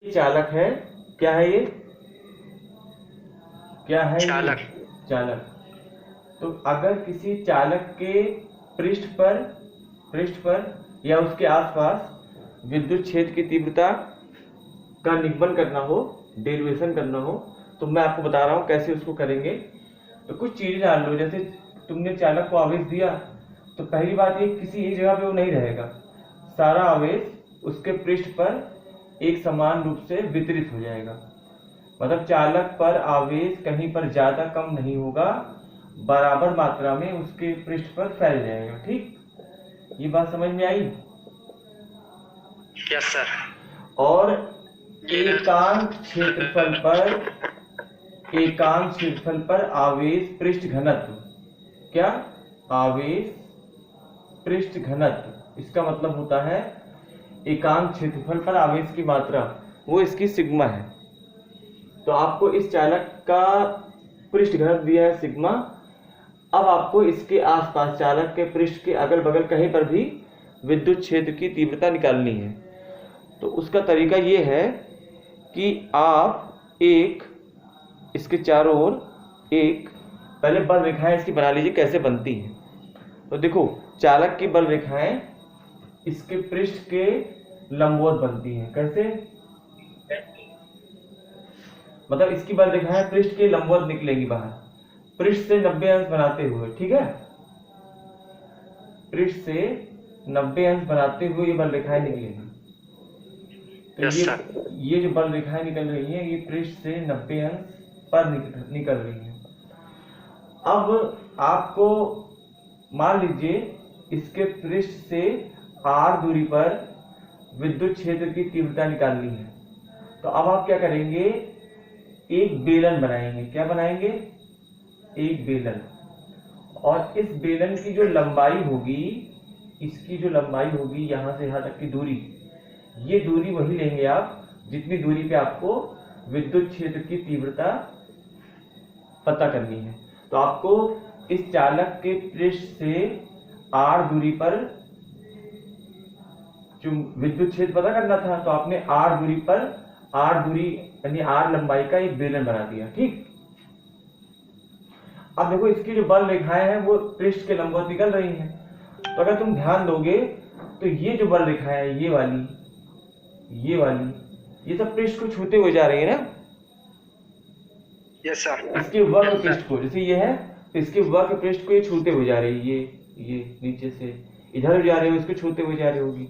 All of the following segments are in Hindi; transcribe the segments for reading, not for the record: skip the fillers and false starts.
चालक है। क्या है ये? क्या है चालक। ये? चालक। तो अगर किसी चालक के पृष्ठ पर या उसके आसपास विद्युत क्षेत्र की तीव्रता का निगमन करना हो, डेरिवेशन करना हो, तो मैं आपको बता रहा हूँ कैसे उसको करेंगे। तो कुछ चीजें जान लो। जैसे तुमने चालक को आवेश दिया, तो पहली बात ये, किसी एक जगह पे वो नहीं रहेगा, सारा आवेश उसके पृष्ठ पर एक समान रूप से वितरित हो जाएगा। मतलब चालक पर आवेश कहीं पर ज्यादा कम नहीं होगा, बराबर मात्रा में उसके पृष्ठ पर फैल जाएगा। ठीक, ये बात समझ में आई? Yes sir. और एकांक क्षेत्रफल पर आवेश पृष्ठ घनत्व। क्या? आवेश पृष्ठ घनत्व, इसका मतलब होता है एकांक क्षेत्रफल पर आवेश की मात्रा, वो इसकी सिग्मा है। तो आपको इस चालक का पृष्ठ घनत्व दिया है सिग्मा। अब आपको इसके आसपास चालक के पृष्ठ के अगल बगल कहीं पर भी विद्युत क्षेत्र की तीव्रता निकालनी है। तो उसका तरीका ये है कि आप इसके चारों ओर एक पहले बल रेखाएं इसकी बना लीजिए। कैसे बनती हैं? तो देखो, चालक की बल रेखाएं इसके पृष्ठ के लंबवत बनती हैं। कैसे? मतलब इसकी बल रेखाएं पृष्ठ के लंबवत निकलेगी बाहर, पृष्ठ से 90 अंश बनाते हुए। ठीक है, पृष्ठ से 90 अंश बनाते हुए ये बल रेखाएं निकलेगी। तो ये जो बल रेखाएं निकल रही हैं, ये पृष्ठ से 90 अंश पर निकल रही हैं। अब आपको मान लीजिए इसके पृष्ठ से r दूरी पर विद्युत क्षेत्र की तीव्रता निकालनी है। तो अब आप क्या करेंगे? एक बेलन बनाएंगे। क्या बनाएंगे? एक बेलन। और इस बेलन की जो लंबाई होगी, इसकी जो लंबाई होगी यहां से यहां तक की दूरी, ये दूरी वही लेंगे आप जितनी दूरी पे आपको विद्युत क्षेत्र की तीव्रता पता करनी है। तो आपको इस चालक के पृष्ठ से r दूरी पर जो विद्युत क्षेत्र पता करना था, तो आपने r दूरी यानी r लंबाई का एक बेलन बना दिया। ठीक, अब देखो इसकी जो बल रेखाएं हैं वो पृष्ठ के लंबवत निकल रही हैं। तो अगर तुम ध्यान दोगे तो ये जो बल रेखाएं हैं, ये वाली, ये सब पृष्ठ को छूते हुए जा रही है ना। Yes sir. इसके वक्र पृष्ठ को, जैसे ये है तो इसके वक्र पृष्ठ को ये छूते हुए जा रही है। ये नीचे से इधर जा रही है, इसको छूते हुए जा रही होगी।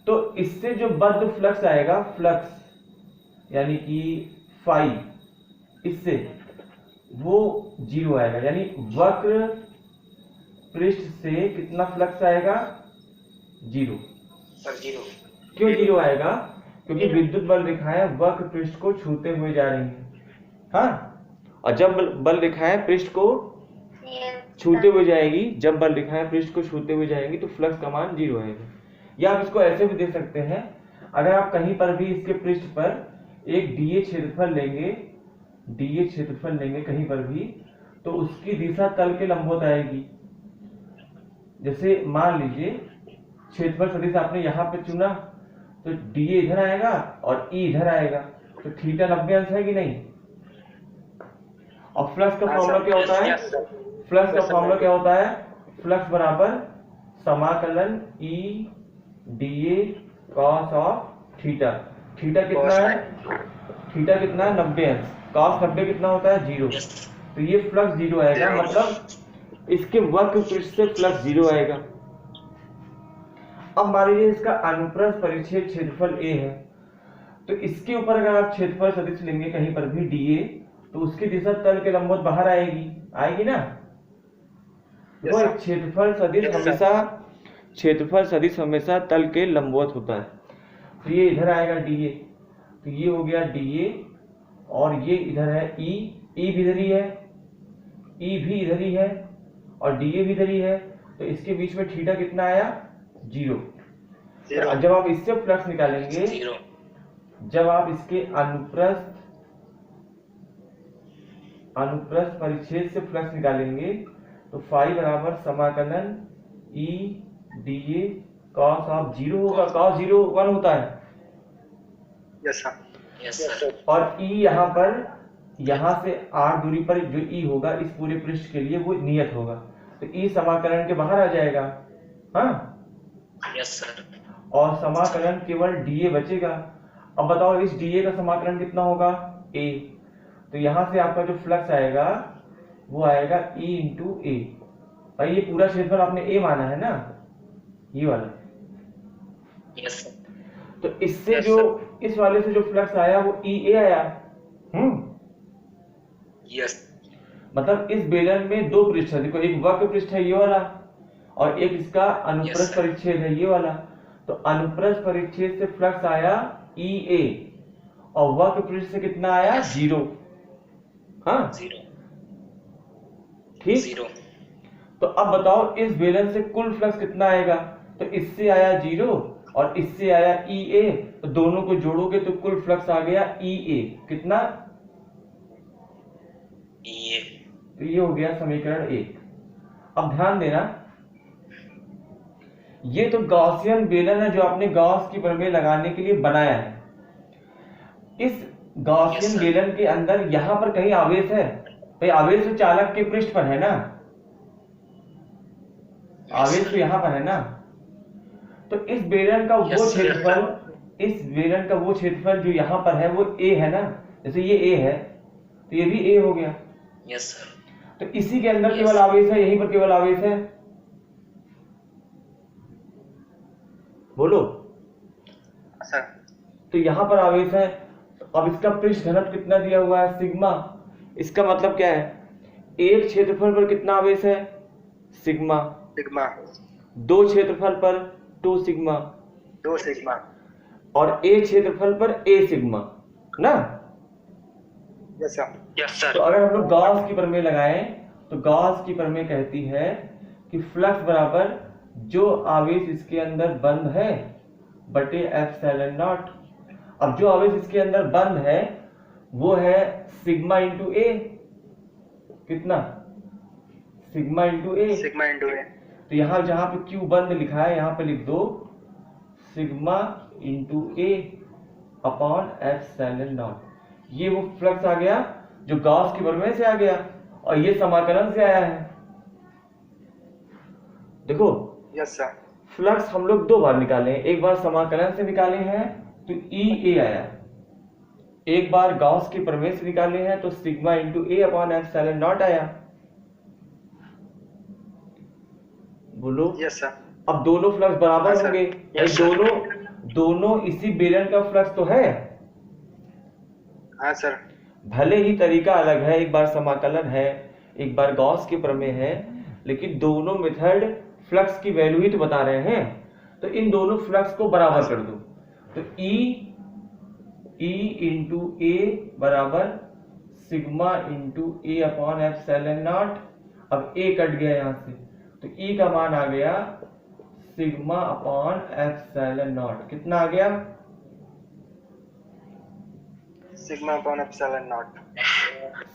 तो इससे जो बद्ध फ्लक्स आएगा, फ्लक्स यानी कि फाई, इससे वो 0 आएगा। यानी वक्र पृष्ठ से कितना फ्लक्स आएगा? 0। सर 0। क्यों 0 आएगा? क्योंकि विद्युत बल रेखाएं वक्र पृष्ठ को छूते हुए जा रही हैं। हाँ, और जब बल रेखाएं पृष्ठ को छूते हुए जाएगी, तो फ्लक्स का मान 0 आएगा। या आप इसको ऐसे भी दे सकते हैं, अगर आप कहीं पर भी इसके पृष्ठ पर एक डीए क्षेत्रफल लेंगे कहीं पर भी, तो उसकी दिशा तल के लंबवत आएगी। जैसे मान लीजिए क्षेत्रफल सदिश आपने यहाँ पे चुना, तो डीए इधर आएगा और ई इधर आएगा, तो थीटा 90 अंश है कि नहीं? और फ्लक्स का फॉर्मूला क्या होता है? फ्लक्स बराबर समाकलन E d A cos of theta. Theta कितना है? 90 अंश। कॉस 90 कितना होता है? 0। तो ये फ्लक्स 0 आएगा, मतलब इसके वक्र पृष्ठ से फ्लक्स 0 आएगा। अब मान लीजिए इसका अनुप्रस्थ परिच्छेद क्षेत्रफल A है, तो इसके ऊपर अगर आप क्षेत्रफल सदिश लेंगे कहीं पर भी dA, तो उसकी दिशा तल के लंबवत बाहर आएगी ना। वो क्षेत्रफल सदिश हमेशा तल के लंबवत होता है। तो ये इधर आएगा dA, तो ये हो गया dA, और ये इधर है E भी इधर ही है, E भी इधर ही है, और dA भी इधर ही है। तो इसके बीच में थीटा कितना आया? 0। जब आप इससे फ्लक्स निकालेंगे, जब आप इसके अनुप्रस्थ परिच्छेद से फ्लक्स निकालेंगे, तो फाई बराबर समाकलन ई डीए कॉस ऑफ 0 होगा। कॉस 0 1 होता है, यस सर। Yes sir. और ई यहाँ पर, यहाँ से r दूरी पर जो ई होगा इस पूरे पृष्ठ के लिए वो नियत होगा, तो ई समाकलन के बाहर आ जाएगा। हाँ, यस सर। और समाकलन केवल dA बचेगा। अब बताओ इस dA का समाकलन कितना होगा, a। तो यहाँ से आपका जो फ्लक्स आएगा वो आएगा E इंटू ए। भाई ये पूरा क्षेत्रफल आपने a माना है ना, ये वाला। Yes sir. तो इससे जो इस वाले से जो फ्लक्स आया वो EA आया। यस। मतलब इस बेलन में दो पृष्ठ है, देखो एक वक्र पृष्ठ है ये वाला और एक इसका अनुप्रस्थ परिच्छेद है ये वाला। तो अनुप्रस्थ परिच्छेद से फ्लक्स आया EA और वक्र पृष्ठ से कितना आया, 0। हाँ, 0। ठीक। 0। तो अब बताओ इस बेलन से कुल फ्लक्स कितना आएगा, तो इससे आया 0 और इससे आया EA, तो दोनों को जोड़ोगे तो कुल फ्लक्स आ गया EA। कितना, EA। तो ये हो गया समीकरण 1। अब ध्यान देना, ये तो गॉसियन बेलन है जो आपने गॉस की प्रमेय लगाने के लिए बनाया है। इस गॉसियन बेलन के अंदर यहां पर कहीं आवेश है, भाई आवेश तो चालक के पृष्ठ पर है ना, आवेश तो यहां पर है ना। तो इस बेलन का वो क्षेत्रफल, इस बेलन का वो क्षेत्रफल जो यहां पर है वो A है ना, जैसे ये A है तो ये भी A हो गया। Yes sir. तो इसी के अंदर केवल आवेश है, यहीं पर केवल आवेश है। बोलो सर। तो यहां पर आवेश है। अब इसका पृष्ठ घनत्व कितना दिया हुआ है, सिग्मा। इसका मतलब क्या है, एक क्षेत्रफल पर कितना आवेश है, सिग्मा। सिग्मा। दो क्षेत्रफल पर 2 सिग्मा। 2 सिग्मा। और एक क्षेत्रफल पर A सिग्मा ना। Yes sir. Yes sir. तो अगर हम लोग गॉस की प्रमेय लगाएं तो गॉस की प्रमेय कहती है कि फ्लक्स बराबर जो आवेश इसके अंदर बंद है बटे एप्सिलॉन नॉट। अब जो आवेश इसके अंदर बंद है वो है सिग्मा इंटू ए। कितना, सिग्मा इंटू ए। सिग्मा इंटू ए। तो यहां जहां पे क्यू बंद लिखा है यहां पे लिख दो sigma into A upon epsilon not. ये वो फ्लक्स आ गया जो गॉस की प्रमेय से आ गया और ये समाकलन से आया है। देखो यस सर। फ्लक्स हम लोग दो बार निकाले हैं, एक बार समाकलन से निकाले हैं तो EA आया, एक बार गॉस की प्रमेय से निकाले हैं तो sigma into A upon epsilon not आया। बोलो। Yes sir. अब दोनों फ्लक्स बराबर होंगे, दोनों इसी बेलन का फ्लक्स तो है। हाँ सर। भले ही तरीका अलग है, एक बार समाकलन है एक बार गॉस की प्रमेय है, लेकिन दोनों मेथड फ्लक्स की वैल्यू ही तो बता रहे हैं। तो इन दोनों फ्लक्स को बराबर कर दो तो E इंटू ए बराबर sigma into A upon epsilon not. अब A कट गया यहां से तो E का मान आ गया सिग्मा अपॉन एप्सिलॉन नॉट। कितना आ गया, सिग्मा अपॉन एप्सिलॉन नॉट।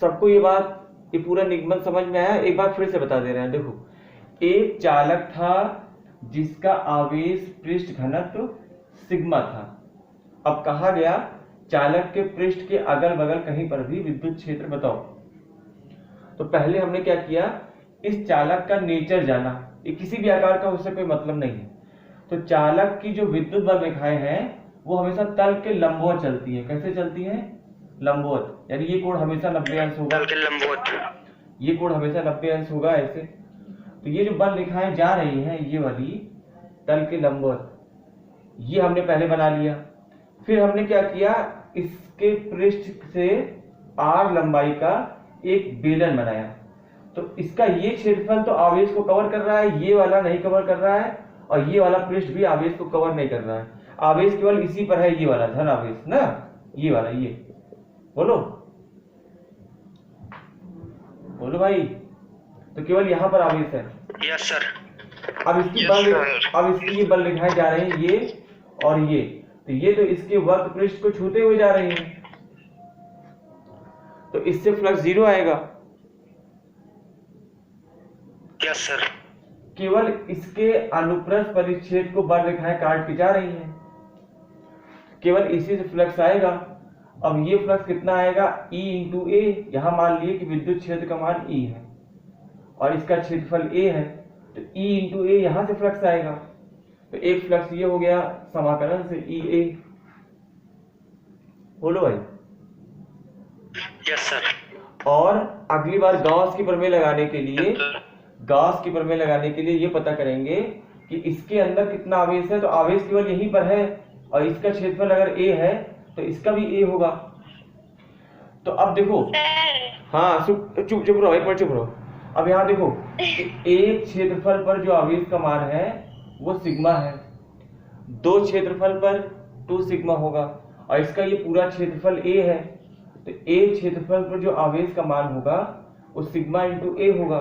सबको ये बात, ये पूरा निगमन समझ में आया। एक बार फिर से बता दे रहे हैं। देखो एक चालक था जिसका आवेश पृष्ठ घनत्व सिग्मा था। अब कहा गया चालक के पृष्ठ के अगल बगल कहीं पर भी विद्युत क्षेत्र बताओ। तो पहले हमने क्या किया, इस चालक का नेचर जाना, ये किसी भी आकार का उससे कोई मतलब नहीं है। तो चालक की जो विद्युत बल रेखाएं हैं वो हमेशा तल के लंबवत चलती है। कैसे चलती है, लंबवत, यानी ये कोण हमेशा 90 अंश होगा, तल के लंबवत। ये कोण हमेशा 90 अंश होगा ऐसे। तो ये जो बल रेखाएं जा रही हैं ये वाली तल के लंबवत, ये हमने पहले बना लिया। फिर हमने क्या किया, इसके पृष्ठ से r लंबाई का एक बेलन बनाया। तो इसका ये क्षेत्रफल तो आवेश को कवर कर रहा है, ये वाला नहीं कवर कर रहा है, और ये वाला पृष्ठ भी आवेश को कवर नहीं कर रहा है। आवेश केवल इसी पर है, ये वाला धन आवेश ना, ये वाला, ये बोलो बोलो भाई। तो केवल यहां पर आवेश है। Yes sir. अब इसकी ये बल रेखाएं जा रही हैं ये और ये, तो ये तो इसके वक्र पृष्ठ को छूते हुए जा रही हैं, तो इससे फ्लक्स 0 आएगा। Yes sir. केवल इसके अनुप्रस्थ परिच्छेद को बल रेखाएं काट के जा रही हैं। केवल इसी से फ्लक्स आएगा। अब ये फ्लक्स कितना आएगा, E इंटू ए। यहाँ मान लिए कि विद्युत क्षेत्र का मान E है और इसका क्षेत्रफल A है, तो E इंटू ए यहाँ से फ्लक्स आएगा। तो एक फ्लक्स ये हो गया समाकलन से EA। बोलो भाई। Yes sir. और अगली बार गॉस की प्रमेय लगाने के लिए ये पता करेंगे कि इसके अंदर कितना आवेश है। तो आवेश केवल यहीं पर है और इसका क्षेत्रफल अगर A है तो इसका भी A होगा। तो अब देखो, हाँ चुप रहो, एक मिनट चुप रहो। अब यहाँ देखो, एक क्षेत्रफल पर जो आवेश का मान है वो सिग्मा है, दो क्षेत्रफल पर 2 सिग्मा होगा और इसका ये पूरा क्षेत्रफल A है। तो एक क्षेत्रफल पर जो आवेश का मान होगा वो सिग्मा इंटू ए होगा।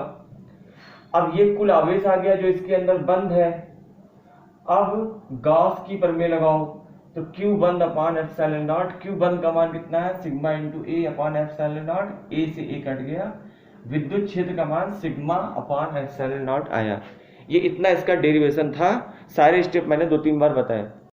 अब ये कुल आवेश आ गया जो इसके अंदर बंद है। अब गॉस की प्रमेय लगाओ तो Q बंद अपान एप्सिलॉन नॉट, Q बंद का मान कितना है, sigma into A upon epsilon naught, A से ए कट गया, विद्युत क्षेत्र का मान सिग्मा अपान एप्सिलॉन नॉट आया। ये इतना इसका डेरिवेशन था, सारे स्टेप मैंने 2-3 बार बताए।